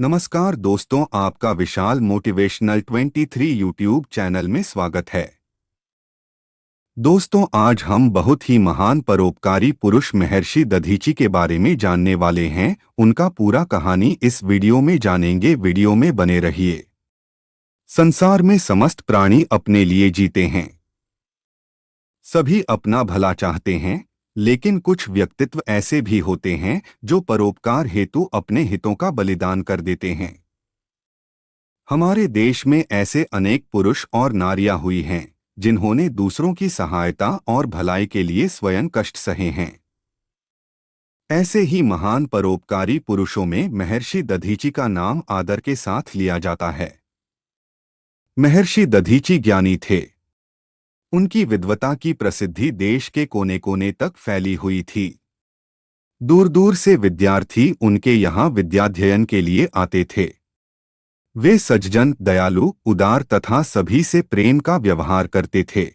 नमस्कार दोस्तों, आपका विशाल मोटिवेशनल 23 यूट्यूब चैनल में स्वागत है। दोस्तों, आज हम बहुत ही महान परोपकारी पुरुष महर्षि दधीची के बारे में जानने वाले हैं। उनका पूरा कहानी इस वीडियो में जानेंगे। वीडियो में बने रहिए। संसार में समस्त प्राणी अपने लिए जीते हैं। सभी अपना भला चाहते हैं, लेकिन कुछ व्यक्तित्व ऐसे भी होते हैं जो परोपकार हेतु अपने हितों का बलिदान कर देते हैं। हमारे देश में ऐसे अनेक पुरुष और नारियां हुई हैं जिन्होंने दूसरों की सहायता और भलाई के लिए स्वयं कष्ट सहे हैं। ऐसे ही महान परोपकारी पुरुषों में महर्षि दधीची का नाम आदर के साथ लिया जाता है। महर्षि दधीची ज्ञानी थे। उनकी विद्वता की प्रसिद्धि देश के कोने कोने तक फैली हुई थी। दूर दूर से विद्यार्थी उनके यहाँ विद्याध्ययन के लिए आते थे। वे सज्जन, दयालु, उदार तथा सभी से प्रेम का व्यवहार करते थे।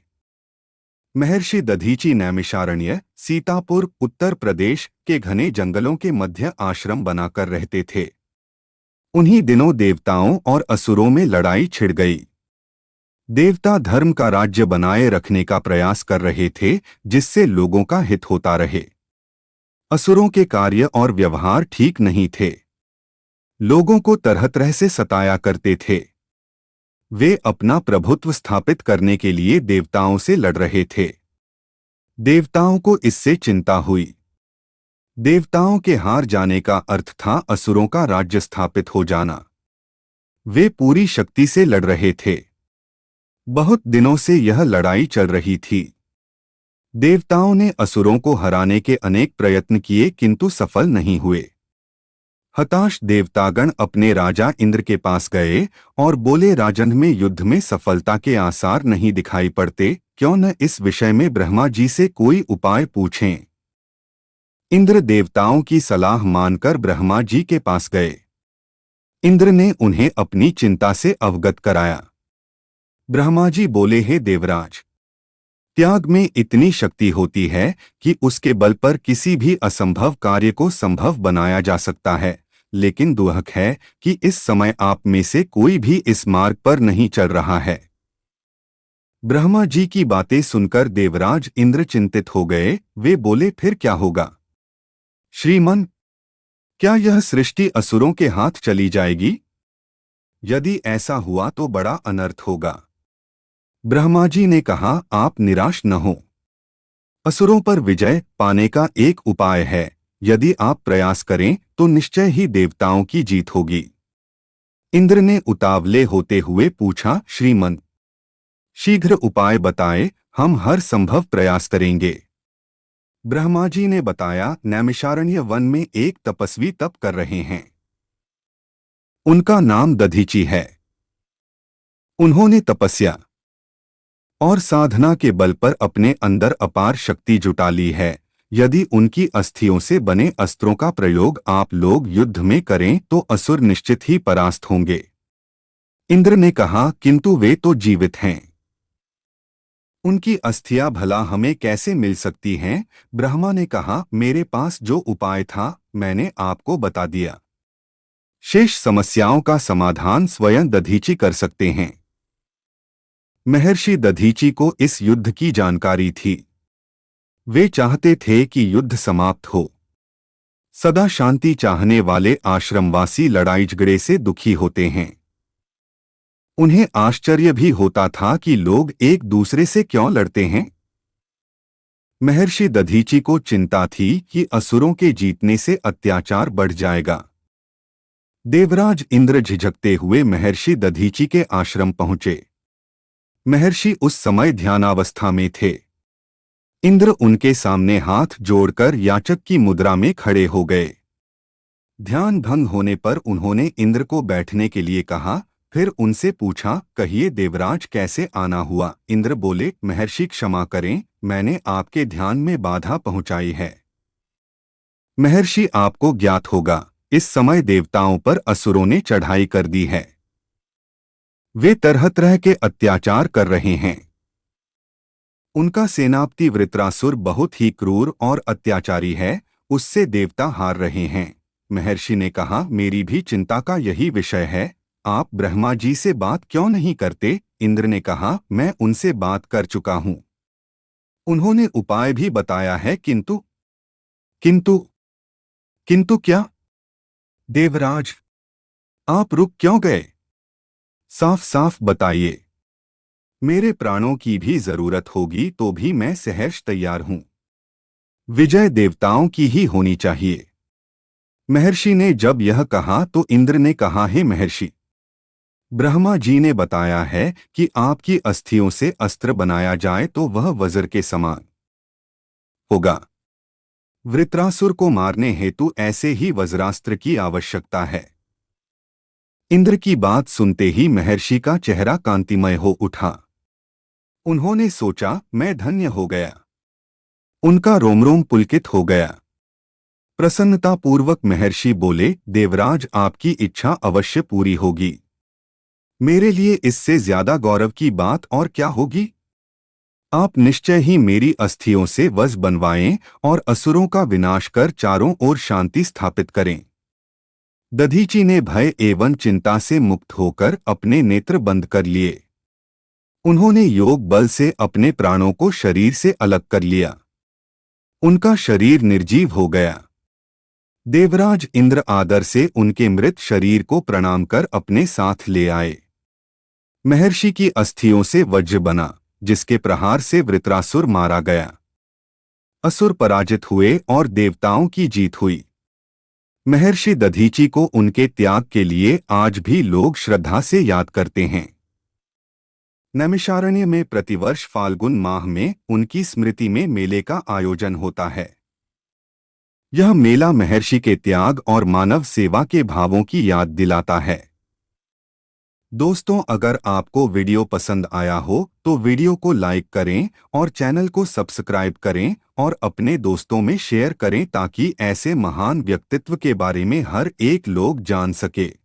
महर्षि दधीची नैमिषारण्य, सीतापुर, उत्तर प्रदेश के घने जंगलों के मध्य आश्रम बनाकर रहते थे। उन्हीं दिनों देवताओं और असुरों में लड़ाई छिड़ गई। देवता धर्म का राज्य बनाए रखने का प्रयास कर रहे थे, जिससे लोगों का हित होता रहे। असुरों के कार्य और व्यवहार ठीक नहीं थे। लोगों को तरह तरह से सताया करते थे। वे अपना प्रभुत्व स्थापित करने के लिए देवताओं से लड़ रहे थे। देवताओं को इससे चिंता हुई। देवताओं के हार जाने का अर्थ था असुरों का राज्य स्थापित हो जाना। वे पूरी शक्ति से लड़ रहे थे। बहुत दिनों से यह लड़ाई चल रही थी। देवताओं ने असुरों को हराने के अनेक प्रयत्न किए, किंतु सफल नहीं हुए। हताश देवतागण अपने राजा इंद्र के पास गए और बोले, राजन, में युद्ध में सफलता के आसार नहीं दिखाई पड़ते, क्यों न इस विषय में ब्रह्मा जी से कोई उपाय पूछें। इंद्र देवताओं की सलाह मानकर ब्रह्मा जी के पास गए। इंद्र ने उन्हें अपनी चिंता से अवगत कराया। ब्रह्मा जी बोले, हे देवराज, त्याग में इतनी शक्ति होती है कि उसके बल पर किसी भी असंभव कार्य को संभव बनाया जा सकता है, लेकिन दुहक है कि इस समय आप में से कोई भी इस मार्ग पर नहीं चल रहा है। ब्रह्मा जी की बातें सुनकर देवराज इंद्र चिंतित हो गए। वे बोले, फिर क्या होगा? श्रीमन, क्या यह सृष्टि असुरों के हाथ चली जाएगी? यदि ऐसा हुआ तो बड़ा अनर्थ होगा। ब्रह्मा जी ने कहा, आप निराश न हो। असुरों पर विजय पाने का एक उपाय है। यदि आप प्रयास करें तो निश्चय ही देवताओं की जीत होगी। इंद्र ने उतावले होते हुए पूछा, श्रीमन, शीघ्र उपाय बताए, हम हर संभव प्रयास करेंगे। ब्रह्मा जी ने बताया, नैमिषारण्य वन में एक तपस्वी तप कर रहे हैं। उनका नाम दधीची है। उन्होंने तपस्या और साधना के बल पर अपने अंदर अपार शक्ति जुटा ली है। यदि उनकी अस्थियों से बने अस्त्रों का प्रयोग आप लोग युद्ध में करें तो असुर निश्चित ही परास्त होंगे। इंद्र ने कहा, किंतु वे तो जीवित हैं। उनकी अस्थियां भला हमें कैसे मिल सकती हैं? ब्रह्मा ने कहा, मेरे पास जो उपाय था मैंने आपको बता दिया। शेष समस्याओं का समाधान स्वयं दधीची कर सकते हैं। महर्षि दधीची को इस युद्ध की जानकारी थी। वे चाहते थे कि युद्ध समाप्त हो। सदा शांति चाहने वाले आश्रमवासी लड़ाई झगड़े से दुखी होते हैं। उन्हें आश्चर्य भी होता था कि लोग एक दूसरे से क्यों लड़ते हैं। महर्षि दधीची को चिंता थी कि असुरों के जीतने से अत्याचार बढ़ जाएगा। देवराज इंद्र झिझकते हुए महर्षि दधीची के आश्रम पहुंचे। महर्षि उस समय ध्यानावस्था में थे। इंद्र उनके सामने हाथ जोड़कर याचक की मुद्रा में खड़े हो गए। ध्यान भंग होने पर उन्होंने इंद्र को बैठने के लिए कहा। फिर उनसे पूछा, कहिए देवराज, कैसे आना हुआ? इंद्र बोले, महर्षि क्षमा करें, मैंने आपके ध्यान में बाधा पहुंचाई है। महर्षि, आपको ज्ञात होगा, इस समय देवताओं पर असुरों ने चढ़ाई कर दी है। वे तरह तरह के अत्याचार कर रहे हैं। उनका सेनापति वृत्रासुर बहुत ही क्रूर और अत्याचारी है। उससे देवता हार रहे हैं। महर्षि ने कहा, मेरी भी चिंता का यही विषय है। आप ब्रह्मा जी से बात क्यों नहीं करते? इंद्र ने कहा, मैं उनसे बात कर चुका हूं। उन्होंने उपाय भी बताया है, किंतु किंतु किंतु क्या? देवराज, आप रुक क्यों गए? साफ साफ बताइए। मेरे प्राणों की भी जरूरत होगी तो भी मैं सहर्ष तैयार हूं। विजय देवताओं की ही होनी चाहिए। महर्षि ने जब यह कहा तो इंद्र ने कहा, हे महर्षि, ब्रह्मा जी ने बताया है कि आपकी अस्थियों से अस्त्र बनाया जाए तो वह वज्र के समान होगा। वृत्रासुर को मारने हेतु ऐसे ही वज्रास्त्र की आवश्यकता है। इंद्र की बात सुनते ही महर्षि का चेहरा कांतिमय हो उठा। उन्होंने सोचा, मैं धन्य हो गया। उनका रोमरोम पुलकित हो गया। प्रसन्नतापूर्वक महर्षि बोले, देवराज, आपकी इच्छा अवश्य पूरी होगी। मेरे लिए इससे ज्यादा गौरव की बात और क्या होगी? आप निश्चय ही मेरी अस्थियों से वज्र बनवाएं और असुरों का विनाश कर चारों ओर शांति स्थापित करें। दधीची ने भय एवं चिंता से मुक्त होकर अपने नेत्र बंद कर लिए। उन्होंने योग बल से अपने प्राणों को शरीर से अलग कर लिया। उनका शरीर निर्जीव हो गया। देवराज इंद्र आदर से उनके मृत शरीर को प्रणाम कर अपने साथ ले आए। महर्षि की अस्थियों से वज्र बना, जिसके प्रहार से वृत्रासुर मारा गया। असुर पराजित हुए और देवताओं की जीत हुई। महर्षि दधीची को उनके त्याग के लिए आज भी लोग श्रद्धा से याद करते हैं। नैमिषारण्य में प्रतिवर्ष फाल्गुन माह में उनकी स्मृति में मेले का आयोजन होता है। यह मेला महर्षि के त्याग और मानव सेवा के भावों की याद दिलाता है। दोस्तों, अगर आपको वीडियो पसंद आया हो तो वीडियो को लाइक करें और चैनल को सब्सक्राइब करें और अपने दोस्तों में शेयर करें ताकि ऐसे महान व्यक्तित्व के बारे में हर एक लोग जान सके।